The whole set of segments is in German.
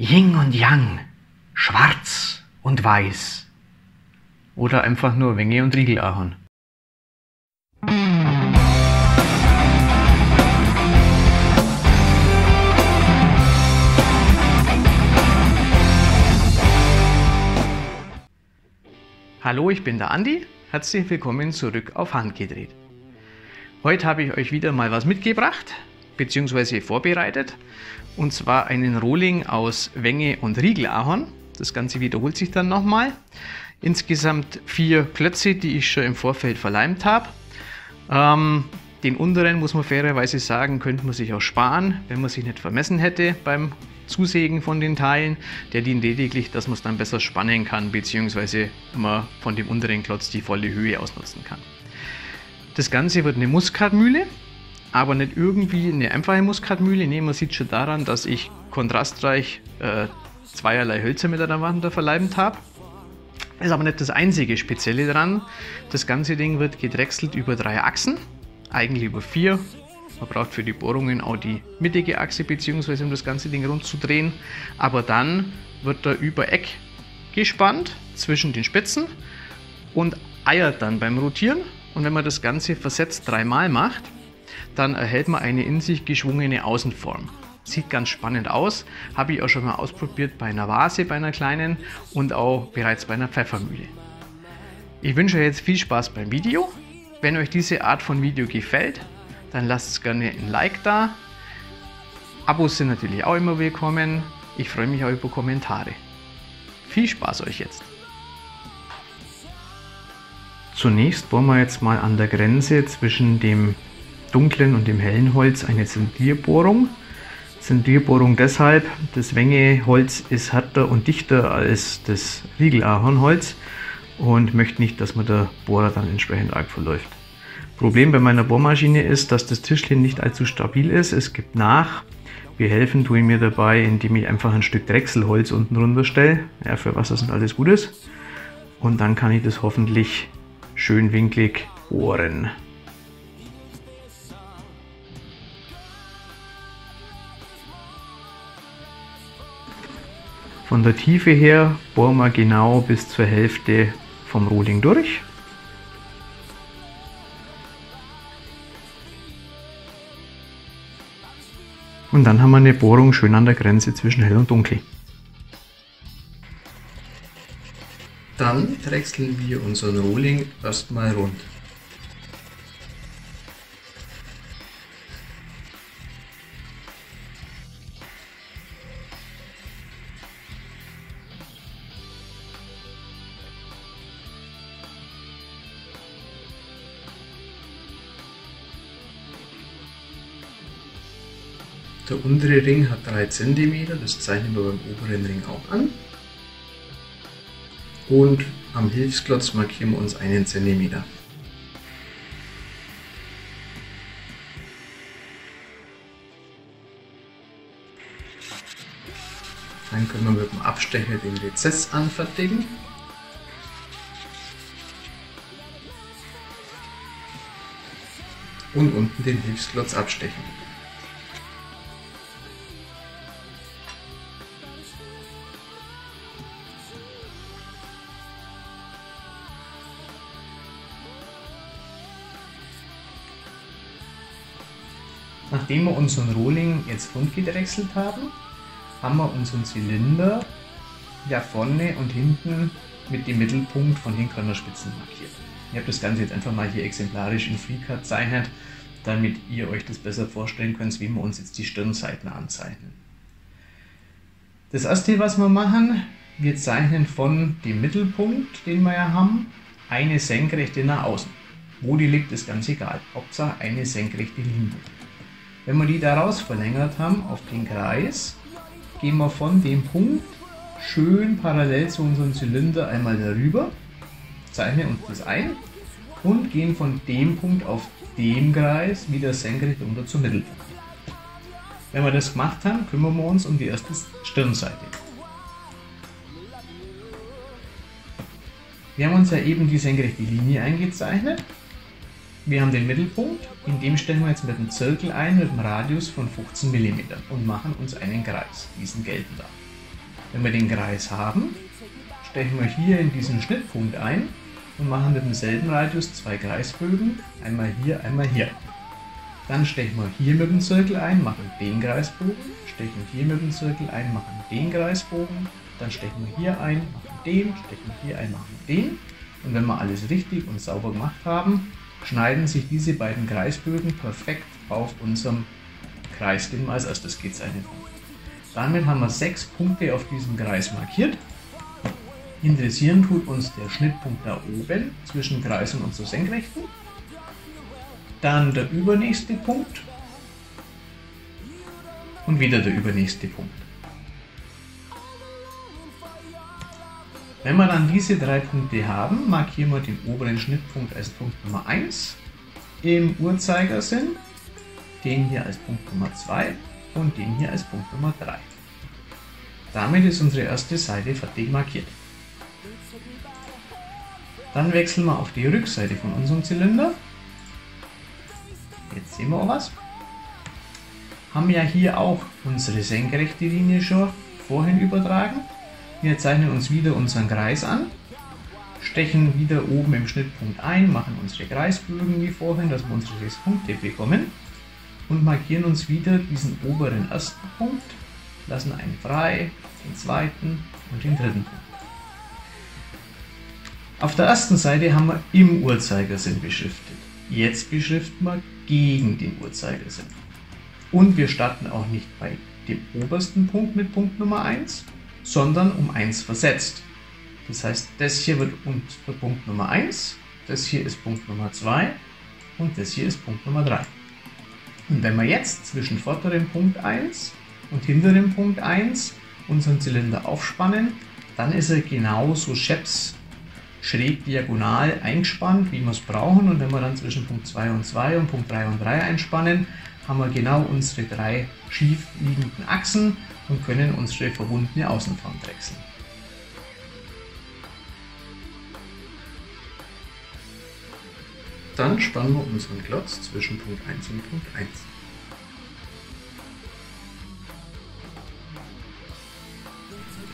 Yin und Yang, schwarz und weiß. Oder einfach nur Wenge und Riegelahorn. Hallo, ich bin der Andi. Herzlich willkommen zurück auf Handgedreht. Heute habe ich euch wieder mal was mitgebracht, bzw. vorbereitet. Und zwar einen Rohling aus Wenge und Riegelahorn. Das Ganze wiederholt sich dann nochmal. Insgesamt 4 Klötze, die ich schon im Vorfeld verleimt habe. Den unteren, muss man fairerweise sagen, könnte man sich auch sparen, wenn man sich nicht vermessen hätte beim Zusägen von den Teilen. Der dient lediglich, dass man es dann besser spannen kann, bzw. man von dem unteren Klotz die volle Höhe ausnutzen kann. Das Ganze wird eine Muskatmühle, aber nicht irgendwie eine einfache Muskatmühle. Nee, man sieht schon daran, dass ich kontrastreich zweierlei Hölzer miteinander verleimt habe. Ist aber nicht das einzige Spezielle daran. Das ganze Ding wird gedrechselt über 3 Achsen, eigentlich über 4. Man braucht für die Bohrungen auch die mittige Achse, beziehungsweise um das ganze Ding rund zu drehen. Aber dann wird er über Eck gespannt zwischen den Spitzen und eiert dann beim Rotieren. Und wenn man das Ganze versetzt 3-mal macht, dann erhält man eine in sich geschwungene Außenform. Sieht ganz spannend aus, habe ich auch schon mal ausprobiert bei einer Vase, bei einer kleinen und auch bereits bei einer Pfeffermühle. Ich wünsche euch jetzt viel Spaß beim Video. Wenn euch diese Art von Video gefällt, dann lasst gerne ein Like da. Abos sind natürlich auch immer willkommen. Ich freue mich auch über Kommentare. Viel Spaß euch jetzt! Zunächst bohren wir jetzt mal an der Grenze zwischen dem dunklen und dem hellen Holz eine Zentrierbohrung. Zentrierbohrung deshalb, das Wengeholz ist härter und dichter als das Riegelahornholz und möchte nicht, dass mir der Bohrer dann entsprechend arg verläuft. Problem bei meiner Bohrmaschine ist, dass das Tischchen nicht allzu stabil ist. Es gibt nach. Behelfen tue ich mir dabei, indem ich einfach ein Stück Drechselholz unten runter stelle. Ja, für was das nicht alles gut ist. Und dann kann ich das hoffentlich schön winklig bohren. Von der Tiefe her bohren wir genau bis zur Hälfte vom Rohling durch. Und dann haben wir eine Bohrung schön an der Grenze zwischen hell und dunkel. Dann drechseln wir unseren Rohling erstmal rund. Der untere Ring hat 3 cm, das zeichnen wir beim oberen Ring auch an. Und am Hilfsklotz markieren wir uns 1 cm. Dann können wir mit dem Abstecher den Rezess anfertigen. Und unten den Hilfsklotz abstechen. Nachdem wir unseren Rohling jetzt rund gedrechselt haben, haben wir unseren Zylinder ja vorne und hinten mit dem Mittelpunkt von Hintkörnerspitzen markiert. Ich habe das Ganze jetzt einfach mal hier exemplarisch in FreeCAD gezeichnet, damit ihr euch das besser vorstellen könnt, wie wir uns jetzt die Stirnseiten anzeichnen. Das erste, was wir machen, wir zeichnen von dem Mittelpunkt, den wir ja haben, eine Senkrechte nach außen. Wo die liegt, ist ganz egal. Hauptsache eine senkrechte Linie. Wenn wir die daraus verlängert haben auf den Kreis, gehen wir von dem Punkt schön parallel zu unserem Zylinder einmal darüber, zeichnen uns das ein und gehen von dem Punkt auf dem Kreis wieder senkrecht runter zum Mittelpunkt. Wenn wir das gemacht haben, kümmern wir uns um die erste Stirnseite. Wir haben uns ja eben die senkrechte Linie eingezeichnet. Wir haben den Mittelpunkt, in dem stellen wir jetzt mit einem Zirkel ein, mit einem Radius von 15 mm und machen uns einen Kreis, diesen gelben da. Wenn wir den Kreis haben, stechen wir hier in diesen Schnittpunkt ein und machen mit demselben Radius 2 Kreisbögen, einmal hier, einmal hier. Dann stechen wir hier mit dem Zirkel ein, machen den Kreisbogen, stechen hier mit dem Zirkel ein, machen den Kreisbogen, dann stechen wir hier ein, machen den, stechen hier ein, machen den. Und wenn wir alles richtig und sauber gemacht haben, schneiden sich diese beiden Kreisbögen perfekt auf unserem Kreis, den wir als erstes gezeichnet haben. Damit haben wir 6 Punkte auf diesem Kreis markiert. Interessieren tut uns der Schnittpunkt da oben zwischen Kreis und unserer Senkrechten. Dann der übernächste Punkt und wieder der übernächste Punkt. Wenn wir dann diese 3 Punkte haben, markieren wir den oberen Schnittpunkt als Punkt Nummer 1 im Uhrzeigersinn, den hier als Punkt Nummer 2 und den hier als Punkt Nummer 3. Damit ist unsere erste Seite fertig markiert. Dann wechseln wir auf die Rückseite von unserem Zylinder. Jetzt sehen wir auch was. Haben ja hier auch unsere senkrechte Linie schon vorhin übertragen. Wir zeichnen uns wieder unseren Kreis an, stechen wieder oben im Schnittpunkt ein, machen unsere Kreisbögen wie vorhin, dass wir unsere 6 Punkte bekommen und markieren uns wieder diesen oberen ersten Punkt, lassen einen frei, den zweiten und den dritten Punkt. Auf der ersten Seite haben wir im Uhrzeigersinn beschriftet. Jetzt beschriften wir gegen den Uhrzeigersinn. Und wir starten auch nicht bei dem obersten Punkt mit Punkt Nummer 1, sondern um 1 versetzt. Das heißt, das hier wird unser Punkt Nummer 1, das hier ist Punkt Nummer 2 und das hier ist Punkt Nummer 3. Und wenn wir jetzt zwischen vorderem Punkt 1 und hinterem Punkt 1 unseren Zylinder aufspannen, dann ist er genauso scheps schräg diagonal eingespannt, wie wir es brauchen. Und wenn wir dann zwischen Punkt 2 und 2 und Punkt 3 und 3 einspannen, haben wir genau unsere 3 schief liegenden Achsen und können unsere verbundene Außenform drechseln. Dann spannen wir unseren Klotz zwischen Punkt 1 und Punkt 1.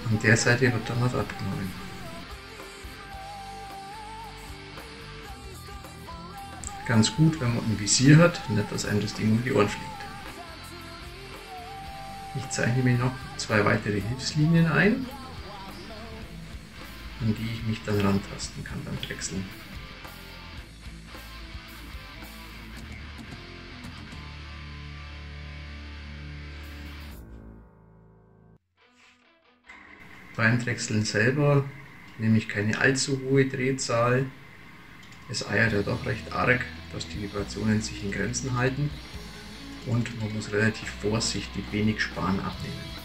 An der Seite wird dann was abgenommen. Ganz gut, wenn man ein Visier hat, nicht dass einem das Ding um die Ohren fliegt. Ich zeichne mir noch 2 weitere Hilfslinien ein, an die ich mich dann rantasten kann beim Drechseln. Beim Drechseln selber nehme ich keine allzu hohe Drehzahl. Es eiert ja doch recht arg, dass die Vibrationen sich in Grenzen halten und man muss relativ vorsichtig wenig Span abnehmen.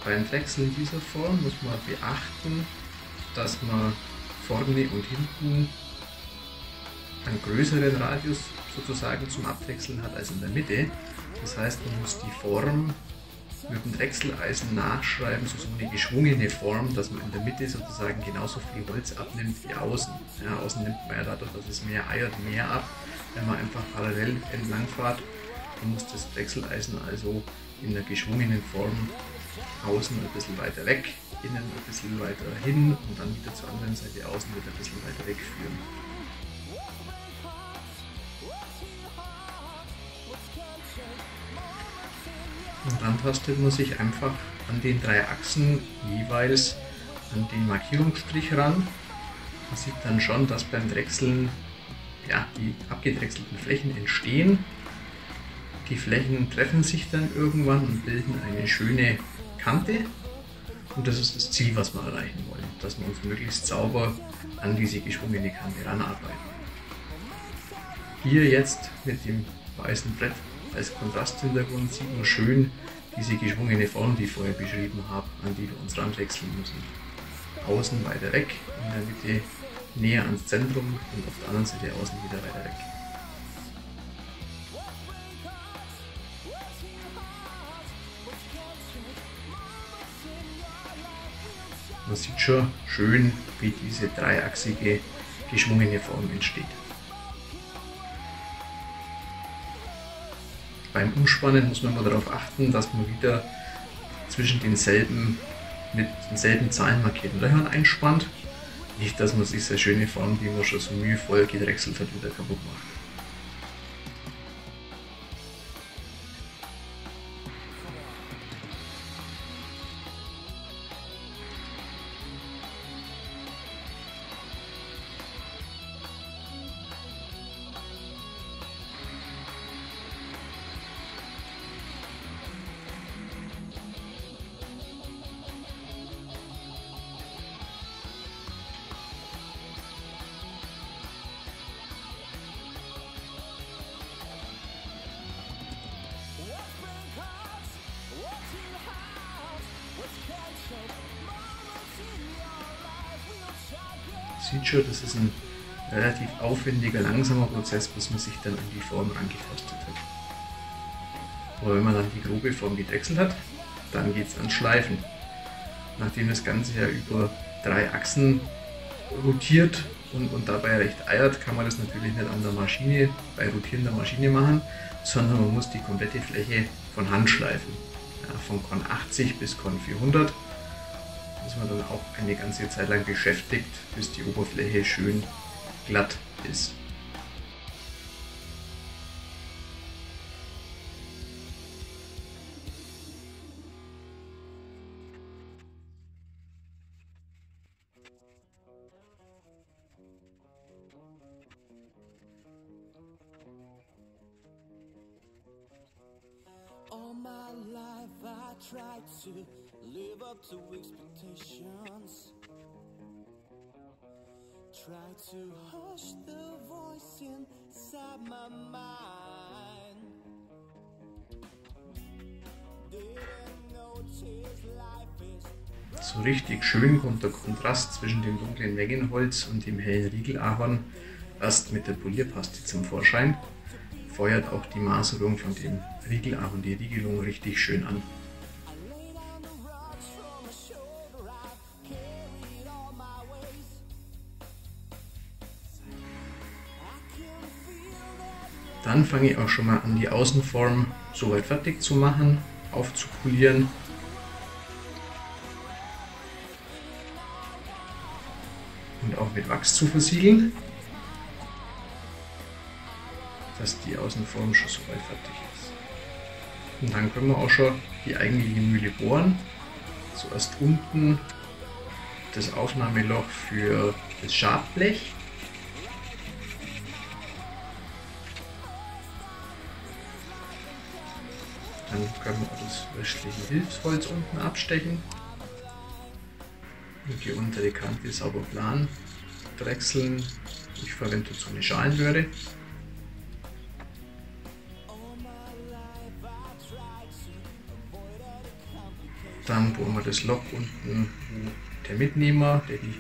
Beim Drechseln dieser Form muss man beachten, dass man vorne und hinten einen größeren Radius sozusagen zum Abdrechseln hat als in der Mitte. Das heißt, man muss die Form mit dem Drechseleisen nachschreiben, so eine geschwungene Form, dass man in der Mitte sozusagen genauso viel Holz abnimmt wie außen. Ja, außen nimmt man ja dadurch, dass es mehr eiert, mehr ab. Wenn man einfach parallel entlang fährt, dann muss das Drechseleisen also in einer geschwungenen Form außen ein bisschen weiter weg, innen ein bisschen weiter hin und dann wieder zur anderen Seite außen wieder ein bisschen weiter wegführen. Und dann tastet man sich einfach an den 3 Achsen jeweils an den Markierungsstrich ran. Man sieht dann schon, dass beim Drechseln ja, die abgedrechselten Flächen entstehen. Die Flächen treffen sich dann irgendwann und bilden eine schöne Kante. Und das ist das Ziel, was wir erreichen wollen, dass wir uns möglichst sauber an diese geschwungene Kante ranarbeiten. Hier jetzt mit dem weißen Brett als Kontrasthintergrund sieht man schön diese geschwungene Form, die ich vorher beschrieben habe, an die wir uns randwechseln müssen. Außen weiter weg, in der Mitte näher ans Zentrum und auf der anderen Seite außen wieder weiter weg. Man sieht schon schön, wie diese dreiachsige geschwungene Form entsteht. beim Umspannen muss man immer darauf achten, dass man wieder zwischen mit denselben Zahlen markierten Löchern einspannt. Nicht, dass man sich sehr schöne Form, die man schon so mühevoll gedrechselt hat, wieder kaputt macht. Sieht schon, das ist ein relativ aufwendiger, langsamer Prozess, bis man sich dann an die Form angetastet hat. Aber wenn man dann die grobe Form gedrechselt hat, dann geht es ans Schleifen. Nachdem das Ganze ja über 3 Achsen rotiert und dabei recht eiert, kann man das natürlich nicht an der Maschine, bei rotierender Maschine machen, sondern man muss die komplette Fläche von Hand schleifen. Ja, von Con 80 bis Con 400. Ist man dann auch eine ganze Zeit lang beschäftigt, bis die Oberfläche schön glatt ist. All my life I tried to live up to expectations. Try to hush the voice inside my mind. Didn't notice life is. So richtig schön kommt der Kontrast zwischen dem dunklen Meginholz und dem hellen Riegelahorn erst mit der Polierpaste zum Vorschein. Feuert auch die Maserung von dem Riegelahorn, die Riegelung, richtig schön an. Dann fange ich auch schon mal an, die Außenform soweit fertig zu machen, aufzupolieren. Und auch mit Wachs zu versiegeln, dass die Außenform schon soweit fertig ist. Und dann können wir auch schon die eigentliche Mühle bohren. Zuerst unten das Aufnahmeloch für das Schabblech. Dann können wir auch das restliche Hilfsholz unten abstechen. Und die untere Kante sauber plan drechseln. Ich verwende dazu eine Schalenröhre. Dann bohren wir das Loch unten, wo der Mitnehmer, der die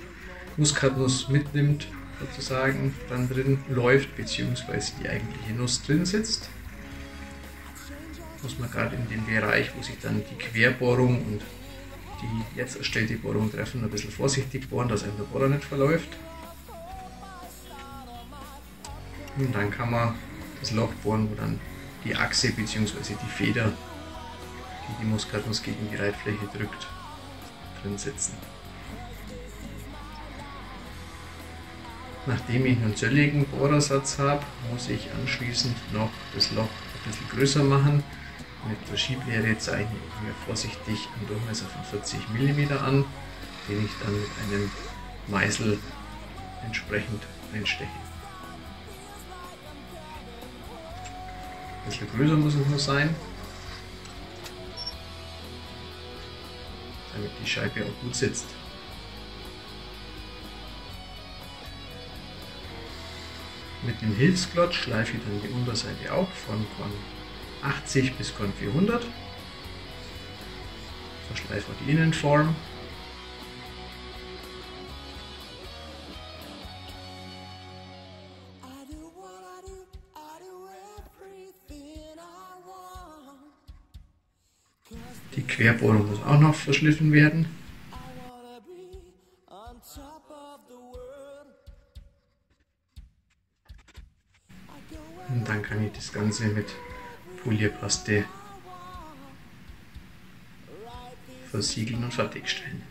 Muskatnuss mitnimmt, sozusagen dann drin läuft, beziehungsweise die eigentliche Nuss drin sitzt. Muss man gerade in dem Bereich, wo sich dann die Querbohrung und die jetzt erstellte Bohrung treffen, ein bisschen vorsichtig bohren, dass einem der Bohrer nicht verläuft. Und dann kann man das Loch bohren, wo dann die Achse bzw. die Feder, die Muskatnuss gegen die Reitfläche drückt, drin sitzen. Nachdem ich einen zölligen Bohrersatz habe, muss ich anschließend noch das Loch ein bisschen größer machen. Mit der Schieblehre zeichne ich mir vorsichtig einen Durchmesser von 40 mm an, den ich dann mit einem Meißel entsprechend einsteche. Ein bisschen größer muss es nur sein, damit die Scheibe auch gut sitzt. Mit dem Hilfsklotz schleife ich dann die Unterseite auch von Con 80 bis Con 400. Verschleife auch die Innenform. Die Querbohrung muss auch noch verschliffen werden. Und dann kann ich das Ganze mit Polierpaste versiegeln und fertigstellen.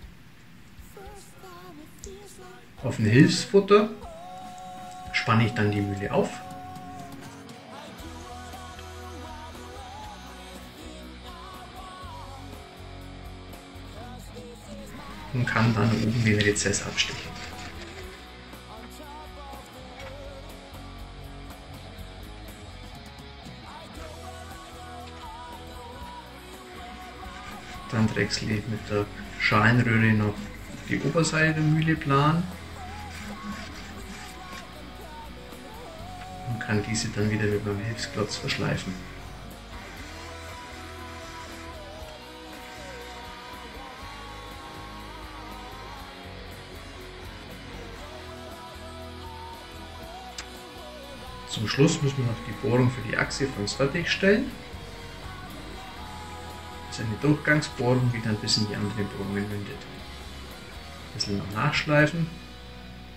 Auf ein Hilfsfutter spanne ich dann die Mühle auf. Und kann dann oben den Rezess abstechen. Dann drechsle ich mit der Schalenröhre noch die Oberseite der Mühle plan und kann diese dann wieder mit meinem Hilfsklotz verschleifen. Zum Schluss müssen wir noch die Bohrung für die Achse für uns fertigstellen. Das ist eine Durchgangsbohrung, die dann bis in die andere Bohrung mündet. Ein bisschen noch nachschleifen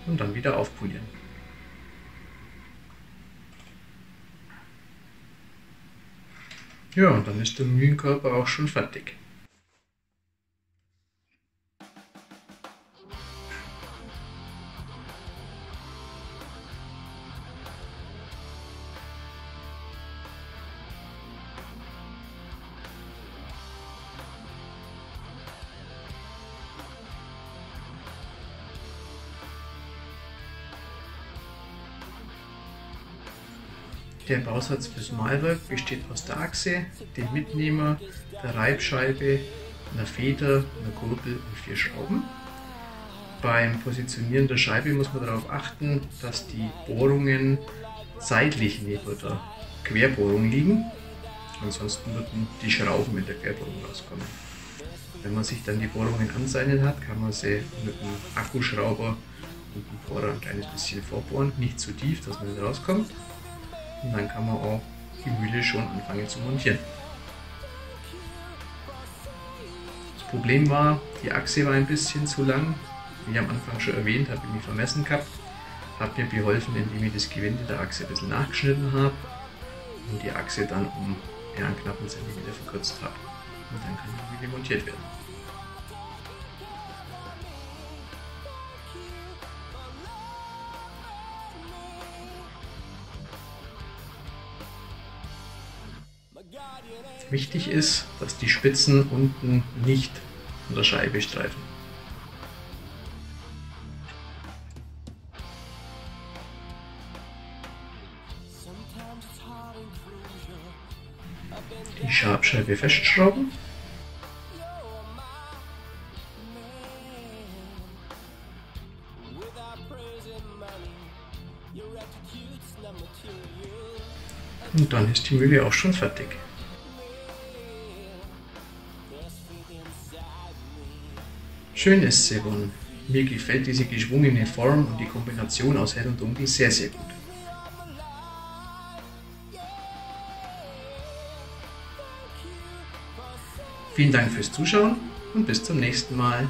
und dann wieder aufpolieren. Ja, und dann ist der Mühlenkörper auch schon fertig. Der Bausatz fürs Malwerk besteht aus der Achse, dem Mitnehmer, der Reibscheibe, einer Feder, einer Kurbel und 4 Schrauben. Beim Positionieren der Scheibe muss man darauf achten, dass die Bohrungen seitlich neben der Querbohrung liegen. Ansonsten würden die Schrauben mit der Querbohrung rauskommen. Wenn man sich dann die Bohrungen anseilen hat, kann man sie mit einem Akkuschrauber und einem Bohrer ein kleines bisschen vorbohren, nicht zu tief, dass man nicht rauskommt. Und dann kann man auch die Mühle schon anfangen zu montieren. Das Problem war, die Achse war ein bisschen zu lang. Wie am Anfang schon erwähnt, habe ich mich vermessen gehabt. Habe mir beholfen, indem ich das Gewinde der Achse ein bisschen nachgeschnitten habe und die Achse dann um einen knappen Zentimeter verkürzt habe. Und dann kann die Mühle montiert werden. Wichtig ist, dass die Spitzen unten nicht an der Scheibe streifen. Die Schabscheibe festschrauben. Und dann ist die Mühle auch schon fertig. Schön ist sie geworden. Mir gefällt diese geschwungene Form und die Kombination aus Hell und Dunkel sehr, sehr gut. Vielen Dank fürs Zuschauen und bis zum nächsten Mal.